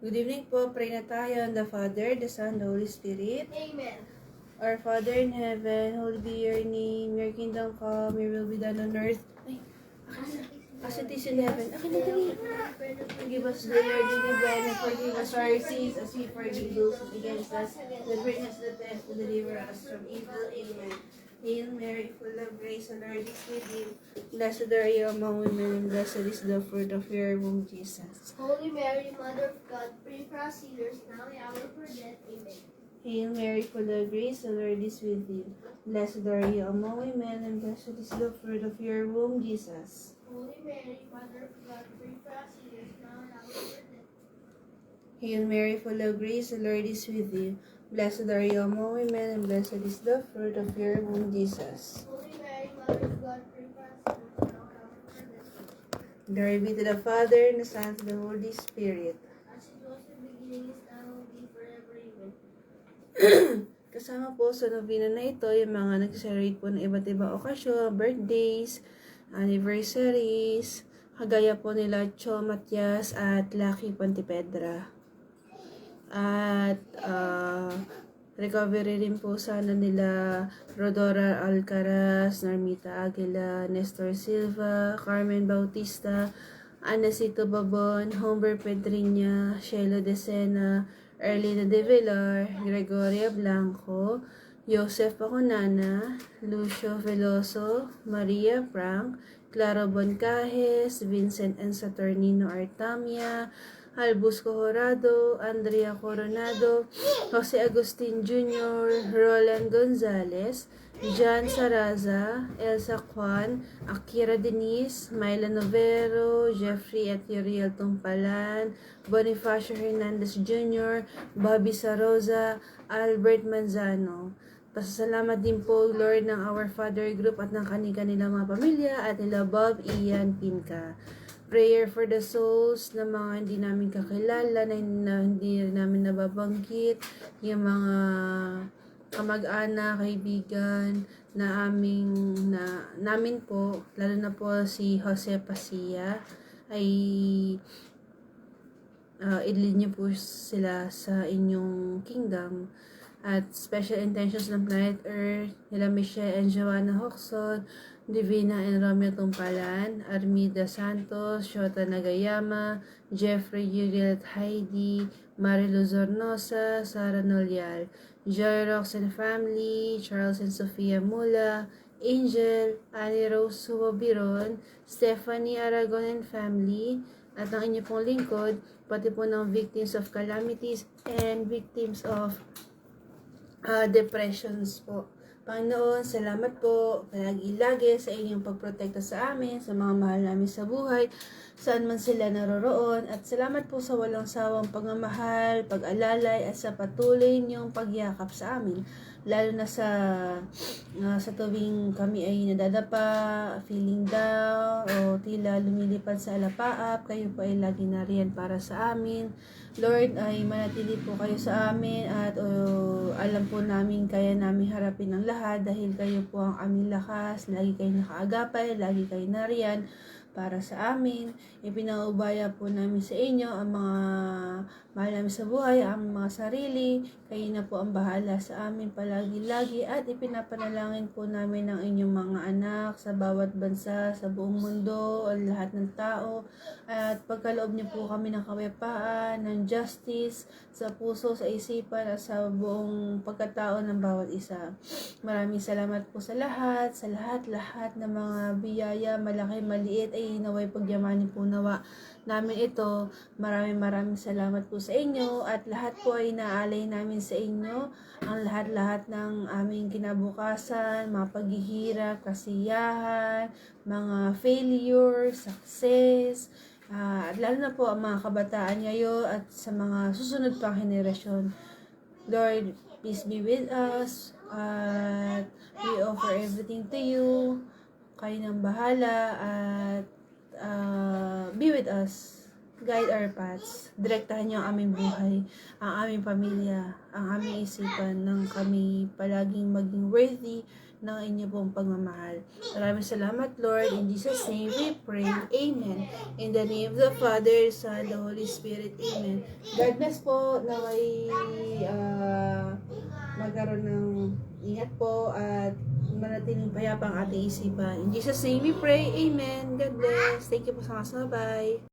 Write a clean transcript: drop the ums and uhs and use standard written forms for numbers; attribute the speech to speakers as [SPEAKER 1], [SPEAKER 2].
[SPEAKER 1] Good evening po. Pray na tayo on the Father, the Son, the Holy Spirit.
[SPEAKER 2] Amen.
[SPEAKER 1] Our Father in heaven, holy be your name. Your kingdom come, your will be done on earth. As it is in heaven. Akin na dali. Forgive us the Lord in heaven, and forgive us our sins as we forgive those who against us. And bring us the test to deliver us from evil. Amen. Hail Mary, full of grace, the Lord is with you. Blessed are you among women, and blessed is the fruit of your womb, Jesus.
[SPEAKER 2] Holy Mary, Mother of God, pray for us sinners now and hour of our death. Amen.
[SPEAKER 1] Hail Mary, full of grace, the Lord is with you. Blessed are you among women, and blessed is the fruit of your womb, Jesus.
[SPEAKER 2] Holy Mary, Mother of God, pray for us sinners now and hour of our death.
[SPEAKER 1] Hail Mary, full of grace, the Lord is with you. Blessed are you among women, and blessed is the fruit of your womb, Jesus.
[SPEAKER 2] Holy Mary, Mother of God, pray for us sinners now and hour of our death.
[SPEAKER 1] Glory be to the Father, and the Son, and the Holy Spirit.
[SPEAKER 2] As it was in the beginning, is now, and will be forever. Amen.
[SPEAKER 1] Kasama po sa novena na ito, yung mga nag-celebrate po ng iba't ibang okasyon, birthdays, anniversaries, kagaya po nila Cho Matias at Lucky Pontipedra. At recovery rin po sana nila Rodora Alcaraz, Narmita Aguila, Nestor Silva, Carmen Bautista, Anacito Babon, Humber Pedriña, Shelo Decena, Erlina De Villar, Gregoria Blanco, Joseph Pacunana, Lucio Veloso, Maria Frank, Clara Boncajes, Vincent and Saturnino Artamia, Albusco Horado, Andrea Coronado, Jose Agustin Jr., Roland Gonzalez, John Saraza, Elsa Juan, Akira Denise, Myla Novero, Jeffrey at Uriel Tumpalan, Bonifacio Hernandez Jr., Bobby Saroza, Albert Manzano. Pasasalamat din po, Lord, ng Our Father Group at ng kanilang mga pamilya at nila Bob, Ian, Pinka. Prayer for the souls ng mga hindi namin kakilala, na hindi namin nababanggit, yung mga kamag-anak, kaibigan na namin po, lalo na po si Jose Pasia, ay i-lead niyo po sila sa inyong kingdom. At special intentions ng Planet Earth, nila Michelle and Joanna Hoxon, Divina and Romeo Tumpalan, Armida Santos, Shota Nagayama, Jeffrey Uriel at Heidi, Marilu Zornosa, Sara Nolyal, Joy Rox and Family, Charles and Sofia Mula, Angel, Annie Rose Suwabiron, Stephanie Aragon and Family, at ang inyo pong lingkod, pati po ng victims of calamities and victims of depressions po. Panginoon, salamat po palagi-lagi sa inyong pagprotekta sa amin, sa mga mahal namin sa buhay, saan man sila naroroon, at salamat po sa walang sawang pagmamahal, pag-alalay, at sa patuloy niyong pagyakap sa amin, lalo na sa tuwing kami ay nadadapa, feeling down, o tila lumilipad sa alapaap, kayo po ay lagi nariyan para sa amin. Lord, ay manatili po kayo sa amin at alam po namin kaya namin harapin ang lahat dahil kayo po ang aming lakas. Lagi kayo nakaagapay, lagi kayo nariyan para sa amin. Ipinaubaya po namin sa inyo ang mga mahal namin sa buhay, ang mga sarili. Kayo na po ang bahala sa amin palagi-lagi at ipinapanalangin po namin ang inyong mga anak sa bawat bansa, sa buong mundo, ang lahat ng tao. At pagkaloob niyo po kami ng kapayapaan, ng justice, sa puso, sa isipan, at sa buong pagkatao ng bawat isa. Maraming salamat po sa lahat ng mga biyaya, malaki, maliit, ay naway pagyamanin po nawa namin ito. Maraming salamat po sa inyo at lahat po ay naalay namin sa inyo ang lahat ng aming kinabukasan, mga paghihirap, kasiyahan, mga failure, success, at lalo na po ang mga kabataan ngayon at sa mga susunod pang henerasyon. Lord, please be with us at we offer everything to you. Kayo nang bahala at be with us. guide our paths. Direktahan niyo ang aming buhay, ang aming pamilya, ang aming isipan, nang kami palaging maging worthy ng inyo pong pagmamahal. Maraming salamat, Lord. In Jesus' name we pray. Amen. In the name of the Father, Son, the Holy Spirit. Amen. God bless po. Naway magkaroon ng ingat po at manatiling payapa ang ating isipan. In Jesus' name we pray. Amen. God bless. Thank you po sa mga sabay.